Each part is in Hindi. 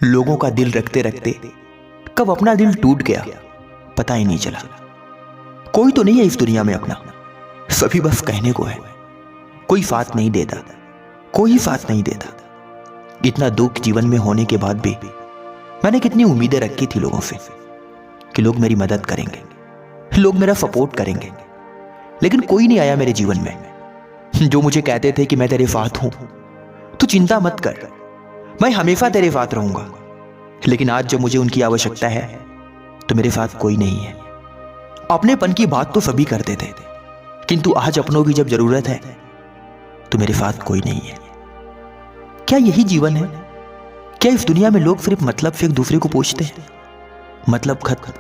लोगों का दिल रखते रखते कब अपना दिल टूट गया पता ही नहीं चला। कोई तो नहीं है इस दुनिया में अपना, सभी बस कहने को है। कोई साथ नहीं देता, कोई साथ नहीं देता। इतना दुख जीवन में होने के बाद भी मैंने कितनी उम्मीदें रखी थी लोगों से कि लोग मेरी मदद करेंगे, लोग मेरा सपोर्ट करेंगे, लेकिन कोई नहीं आया मेरे जीवन में जो मुझे कहते थे कि मैं तेरे साथ हूं, तू चिंता मत कर, मैं हमेशा तेरे साथ रहूंगा। लेकिन आज जब मुझे उनकी आवश्यकता है तो मेरे साथ कोई नहीं है। अपनेपन की बात तो सभी करते थे, किंतु आज अपनों की जब जरूरत है तो मेरे साथ कोई नहीं है। क्या यही जीवन है? क्या इस दुनिया में लोग सिर्फ मतलब से एक दूसरे को पूछते हैं? मतलब खत्म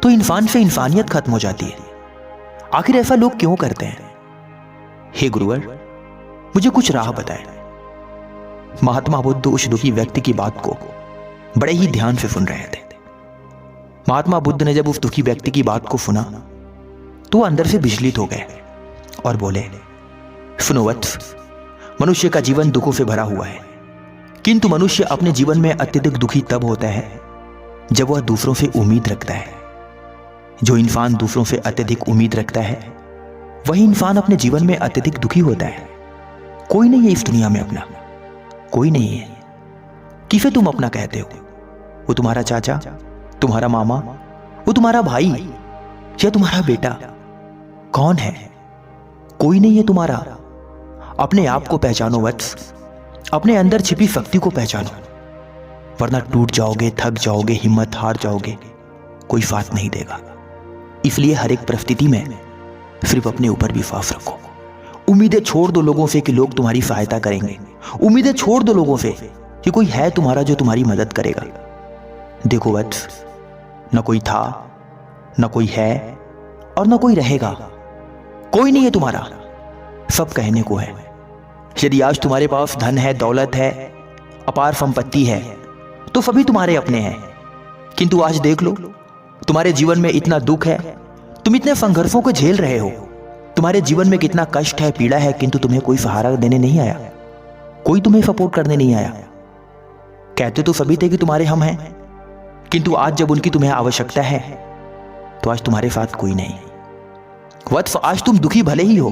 तो इंसान से इंसानियत खत्म हो जाती है। आखिर ऐसा लोग क्यों करते हैं? हे गुरुवर, मुझे कुछ राह बताए। महात्मा बुद्ध उस दुखी व्यक्ति की बात को बड़े ही ध्यान से सुन रहे थे। महात्मा बुद्ध ने जब उस दुखी व्यक्ति की बात को सुना तो अंदर से विचलित हो गए और बोले, सुनो वत्स, मनुष्य का जीवन दुखों से भरा हुआ है, किंतु मनुष्य अपने जीवन में अत्यधिक दुखी तब होता है जब वह दूसरों से उम्मीद रखता है। जो इंसान दूसरों से अत्यधिक उम्मीद रखता है वही इंसान अपने जीवन में अत्यधिक दुखी होता है। कोई नहीं है इस दुनिया में अपना, कोई नहीं है। किसे तुम अपना कहते हो? वो तुम्हारा चाचा, तुम्हारा मामा, वो तुम्हारा भाई या तुम्हारा बेटा? कौन है? कोई नहीं है तुम्हारा। अपने आप को पहचानो वत्स, अपने अंदर छिपी शक्ति को पहचानो, वरना टूट जाओगे, थक जाओगे, हिम्मत हार जाओगे, कोई साथ नहीं देगा। इसलिए हर एक परिस्थिति में सिर्फ अपने ऊपर विश्वास रखो। उम्मीदें छोड़ दो लोगों से कि लोग तुम्हारी सहायता करेंगे। उम्मीदें छोड़ दो लोगों से कि कोई है तुम्हारा जो तुम्हारी मदद करेगा। देखो वत्स, न कोई था, न कोई है और न कोई रहेगा। कोई नहीं है तुम्हारा, सब कहने को है। यदि आज तुम्हारे पास धन है, दौलत है, अपार संपत्ति है तो सभी तुम्हारे अपने हैं। किंतु आज देख लो, तुम्हारे जीवन में इतना दुख है, तुम इतने संघर्षों को झेल रहे हो, तुम्हारे जीवन में कितना कष्ट है, पीड़ा है, किंतु तुम्हें कोई सहारा देने नहीं आया, कोई तुम्हें सपोर्ट करने नहीं आया। कहते तो सभी थे कि तुम्हारे हम हैं, किंतु आज जब उनकी तुम्हें आवश्यकता है तो आज तुम्हारे साथ कोई नहीं। वत्स, आज तुम दुखी भले ही हो,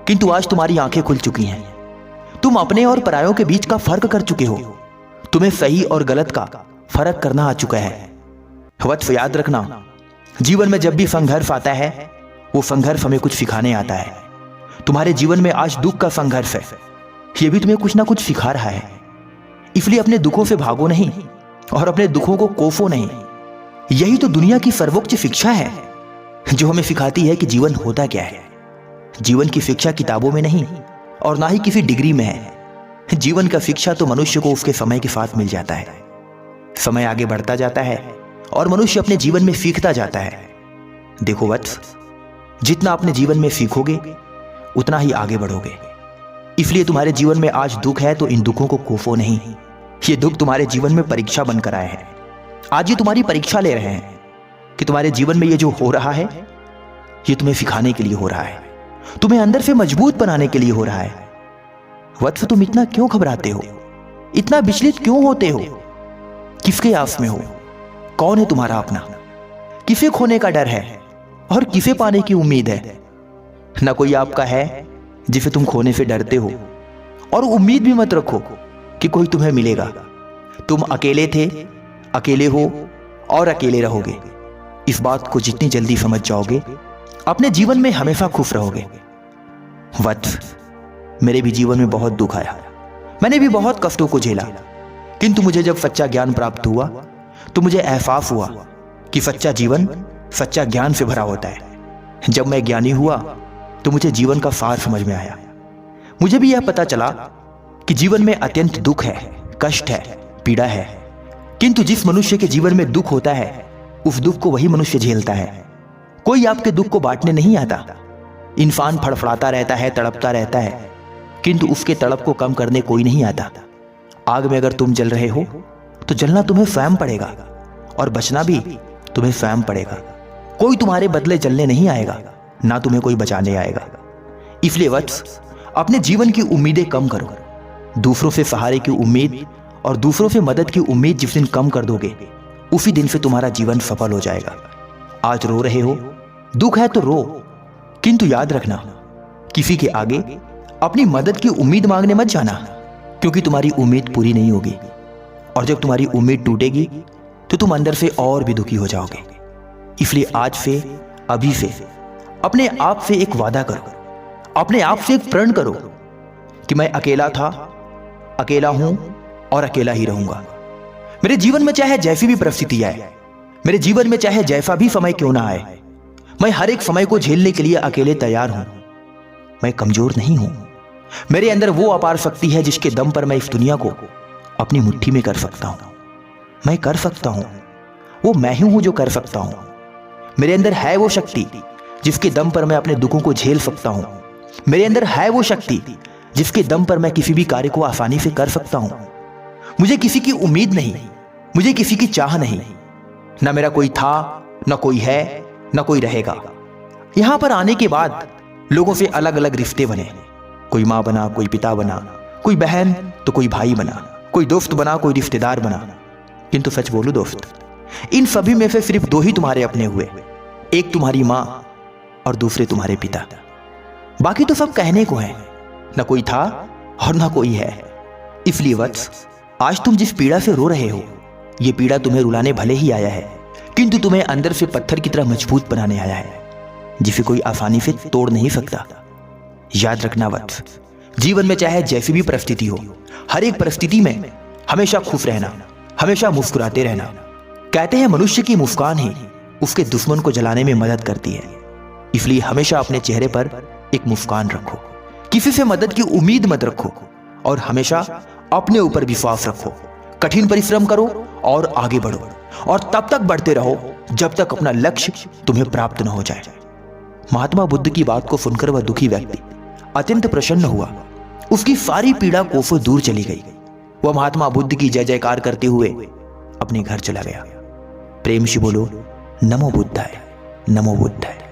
किंतु आज तुम्हारी आंखें खुल चुकी हैं। तुम अपने और परायों के बीच का फर्क कर चुके हो। तुम्हें सही और गलत का फर्क करना आ चुका है। वत्स, याद रखना, जीवन में जब भी संघर्ष आता है वो संघर्ष हमें कुछ सिखाने आता है। तुम्हारे जीवन में आज दुख का संघर्ष है, ये भी तुम्हें कुछ ना कुछ सिखा रहा है। इसलिए अपने दुखों से भागो नहीं और अपने दुखों को कोसो नहीं। यही तो दुनिया की सर्वोच्च शिक्षा है जो हमें सिखाती है कि जीवन होता क्या है। जीवन की शिक्षा किताबों में नहीं और ना ही किसी डिग्री में है। जीवन का शिक्षा तो मनुष्य को उसके समय के साथ मिल जाता है। समय आगे बढ़ता जाता है और मनुष्य अपने जीवन में सीखता जाता है। देखो वत्स, जितना अपने जीवन में सीखोगे उतना ही आगे बढ़ोगे। इसलिए तुम्हारे जीवन में आज दुख है तो इन दुखों को कोसो नहीं। ये दुख तुम्हारे जीवन में परीक्षा बनकर आए हैं। आज ये तुम्हारी परीक्षा ले रहे हैं कि तुम्हारे जीवन में ये जो हो रहा है ये तुम्हें सिखाने के लिए हो रहा है, तुम्हें अंदर से मजबूत बनाने के लिए हो रहा है। वत्स, तुम इतना क्यों घबराते हो? इतना विचलित क्यों होते हो? किसके आस में हो? कौन है तुम्हारा अपना? किसे खोने का डर है और किसे पाने की उम्मीद है? ना कोई आपका है जिसे तुम खोने से डरते हो, और उम्मीद भी मत रखो कि कोई तुम्हें मिलेगा। तुम अकेले थे, अकेले हो और अकेले रहोगे। इस बात को जितनी जल्दी समझ जाओगे अपने जीवन में हमेशा खुश रहोगे। वत्स, मेरे भी जीवन में बहुत दुख आया, मैंने भी बहुत कष्टों को झेला, किंतु मुझे जब सच्चा ज्ञान प्राप्त हुआ तो मुझे एहसास हुआ कि सच्चा जीवन सच्चा ज्ञान से भरा होता है। जब मैं ज्ञानी हुआ तो मुझे जीवन का सार समझ में आया। मुझे भी यह पता चला कि जीवन में अत्यंत दुख है, कष्ट है, पीड़ा है, किंतु जिस मनुष्य के जीवन में दुख होता है उस दुख को वही मनुष्य झेलता है। कोई आपके दुख को बांटने नहीं आता। इंसान फड़फड़ाता रहता है, तड़पता रहता है, किंतु उसके तड़प को कम करने कोई नहीं आता। आग में अगर तुम जल रहे हो तो जलना तुम्हें स्वयं पड़ेगा और बचना भी तुम्हें स्वयं पड़ेगा। कोई तुम्हारे बदले जलने नहीं आएगा, ना तुम्हें कोई बचाने आएगा। इसलिए वत्स, अपने जीवन की उम्मीदें कम करो। दूसरों से सहारे की उम्मीद और दूसरों से मदद की उम्मीद जिस दिन कम कर दोगे, उसी दिन से तुम्हारा जीवन सफल हो जाएगा। आज रो रहे हो, दुख है तो रो, किंतु याद रखना, किसी के आगे अपनी मदद की उम्मीद मांगने मत जाना, क्योंकि तुम्हारी उम्मीद पूरी नहीं होगी। और जब तुम्हारी उम्मीद टूटेगी तो तुम अंदर से और भी दुखी हो जाओगे। इसलिए आज से, अभी से अपने आप से एक वादा करो, अपने आप से एक प्रण करो कि मैं अकेला था, अकेला हूं और अकेला ही रहूंगा। मेरे जीवन में चाहे जैसी भी परिस्थिति आए, मेरे जीवन में चाहे जैसा भी समय क्यों ना आए, मैं हर एक समय को झेलने के लिए अकेले तैयार हूं। मैं कमजोर नहीं हूं। मेरे अंदर वो अपार शक्ति है जिसके दम पर मैं इस दुनिया को अपनी मुट्ठी में कर सकता हूं। मैं कर सकता हूं, वो मैं ही हूं जो कर सकता हूं। मेरे अंदर है वो शक्ति जिसके दम पर मैं अपने दुखों को झेल सकता हूं। मेरे अंदर है वो शक्ति जिसके दम पर मैं किसी भी कार्य को आसानी से कर सकता हूं। मुझे किसी की उम्मीद नहीं, मुझे किसी की चाह नहीं। ना मेरा कोई था, ना कोई है, ना कोई रहेगा। यहां पर आने के बाद लोगों से अलग अलग रिश्ते बने। कोई मां बना, कोई पिता बना, कोई बहन तो कोई भाई बना, कोई दोस्त बना, कोई रिश्तेदार बना। किंतु सच बोलूं दोस्त, इन सभी में से सिर्फ दो ही तुम्हारे अपने हुए। एक तुम्हारी मां और दूसरे तुम्हारे पिता। बाकी तो सब कहने को है, ना कोई था और ना कोई है। इसलिए वत्स, आज तुम जिस पीड़ा से रो रहे हो, यह पीड़ा तुम्हें रुलाने भले ही आया है, किंतु तुम्हें अंदर से पत्थर की तरह मजबूत बनाने आया है, जिसे कोई आसानी से तोड़ नहीं सकता। याद रखना वत्स, जीवन में चाहे जैसी भी परिस्थिति हो, हर एक परिस्थिति में हमेशा खुश रहना, हमेशा मुस्कुराते रहना। कहते हैं मनुष्य की मुस्कान ही उसके दुश्मन को जलाने में मदद करती है। इसलिए हमेशा अपने चेहरे पर एक मुस्कान रखो, किसी से मदद की उम्मीद मत रखो और हमेशा अपने ऊपर विश्वास रखो। कठिन परिश्रम करो और आगे बढ़ो, और तब तक बढ़ते रहो जब तक अपना लक्ष्य तुम्हें प्राप्त न हो जाए। महात्मा बुद्ध की बात को सुनकर वह दुखी व्यक्ति अत्यंत प्रसन्न हुआ। उसकी सारी पीड़ा कोसों दूर चली गई। वह महात्मा बुद्ध की जय जयकार करते हुए अपने घर चला गया। प्रेम से बोलो नमो बुद्धाय, नमो बुद्धाय।